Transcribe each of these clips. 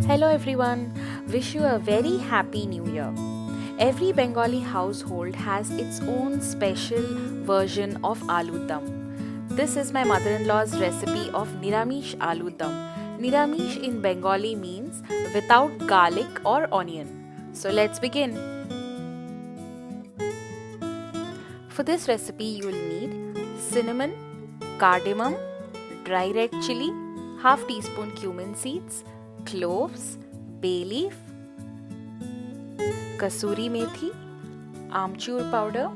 Hello everyone, wish you a very happy new year. Every Bengali household has its own special version of Aloo Dum. This is my mother-in-law's recipe of Niramish Aloo Dum. Niramish in Bengali means without garlic or onion. So let's begin. For this recipe you will need cinnamon, cardamom, dry red chili, half teaspoon cumin seeds, cloves, bay leaf, kasuri methi, amchur powder,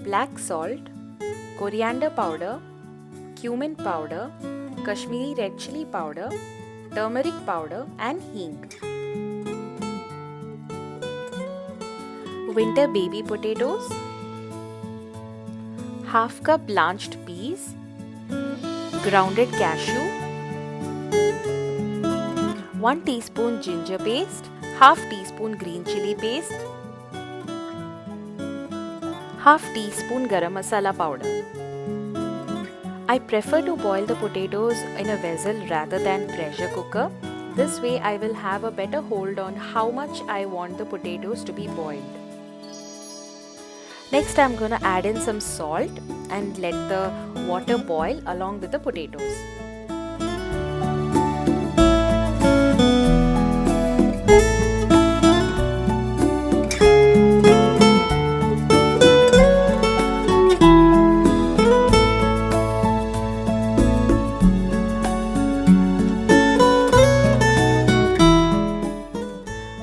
black salt, coriander powder, cumin powder, Kashmiri red chili powder, turmeric powder and hing. Winter baby potatoes, half cup blanched peas, grounded cashew, 1 teaspoon ginger paste, half teaspoon green chili paste, half teaspoon garam masala powder. I prefer to boil the potatoes in a vessel rather than pressure cooker. This way I will have a better hold on how much I want the potatoes to be boiled. Next I'm going to add in some salt and let the water boil along with the potatoes.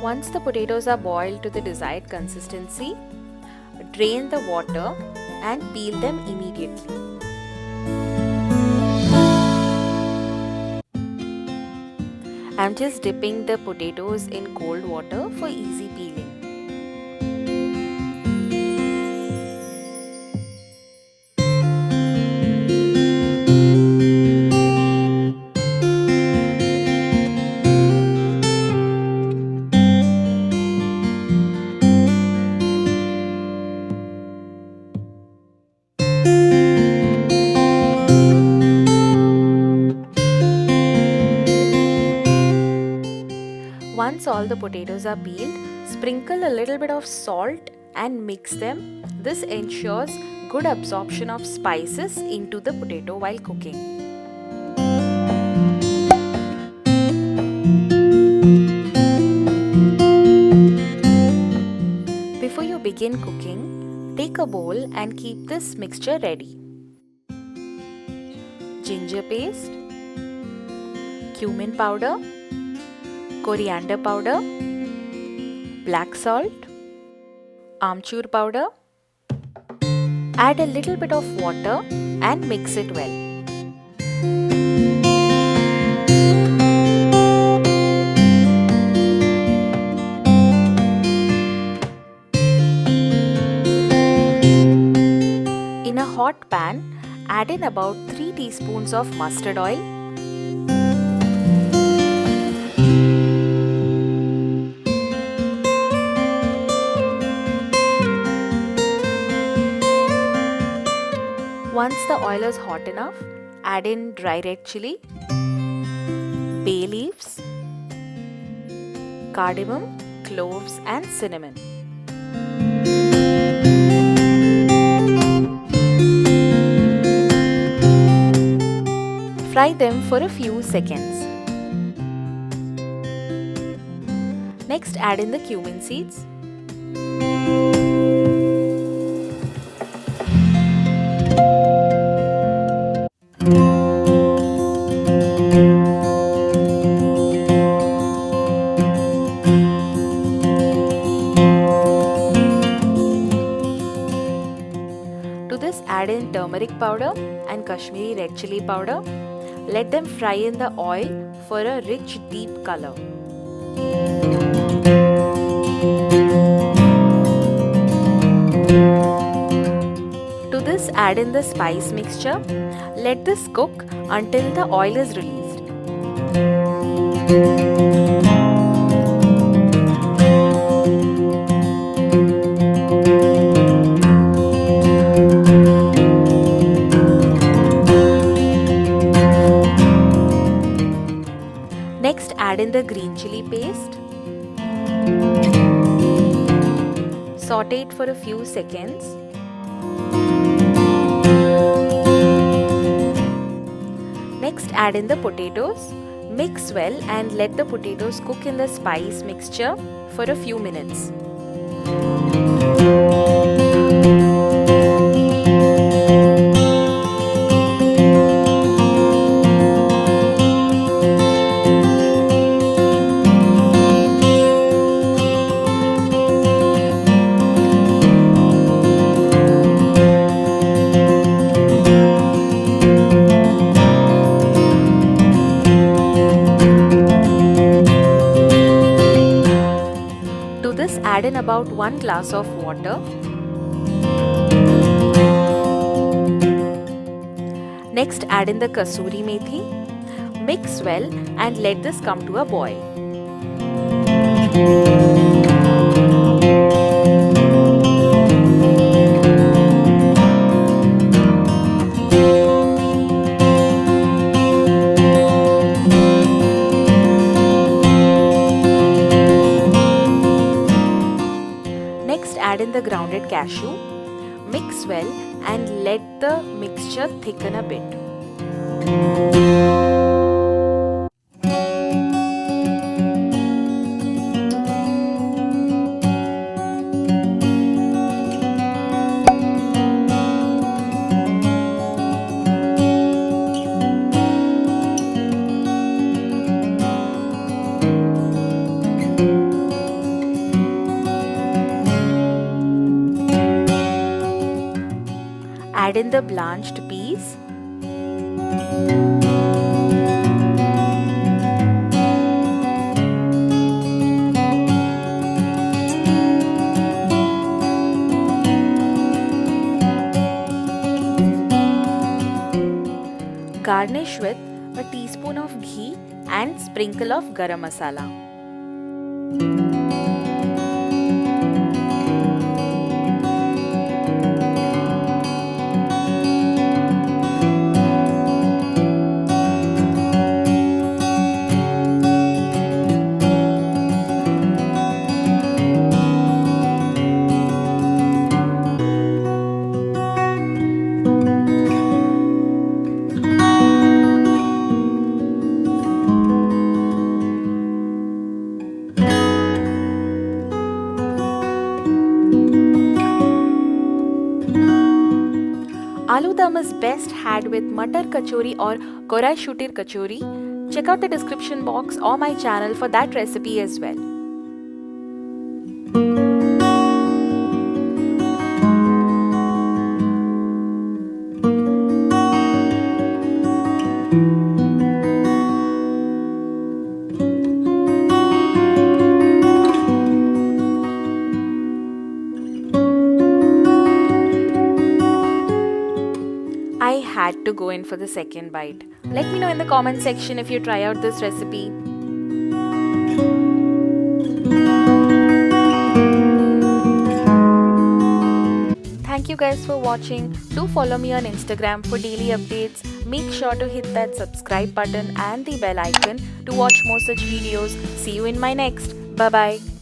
Once the potatoes are boiled to the desired consistency, drain the water and peel them immediately. I'm just dipping the potatoes in cold water for easy peeling. Once all the potatoes are peeled, sprinkle a little bit of salt and mix them. This ensures good absorption of spices into the potato while cooking. Before you begin cooking, take a bowl and keep this mixture ready. Ginger paste, cumin powder, coriander powder, black salt, amchur powder. Add a little bit of water and mix it well. In a hot pan, add in about 3 teaspoons of mustard oil, Once the oil is hot enough, add in dry red chili, bay leaves, cardamom, cloves and cinnamon. Fry them for a few seconds. Next add in the cumin seeds. To this add in turmeric powder and Kashmiri red chili powder. Let them fry in the oil for a rich deep color. To this add in the spice mixture. Let this cook until the oil is released. Next, add in the green chili paste. Saute it for a few seconds. Next, add in the potatoes. Mix well and let the potatoes cook in the spice mixture for a few minutes. To this, add in about 1 glass of water. Next, add in the kasuri methi. Mix well and let this come to a boil. Next, add in the grounded cashew. Mix well and let the mixture thicken a bit. Add in the blanched peas. Garnish with a teaspoon of ghee and sprinkle of garam masala. Aloo Dum is best had with Matar Kachori or Koraishutir Kachori. Check out the description box or my channel for that recipe as well. I had to go in for the second bite. Let me know in the comment section if you try out this recipe. Thank you guys for watching. Do follow me on Instagram for daily updates. Make sure to hit that subscribe button and the bell icon to watch more such videos. See you in my next. Bye bye.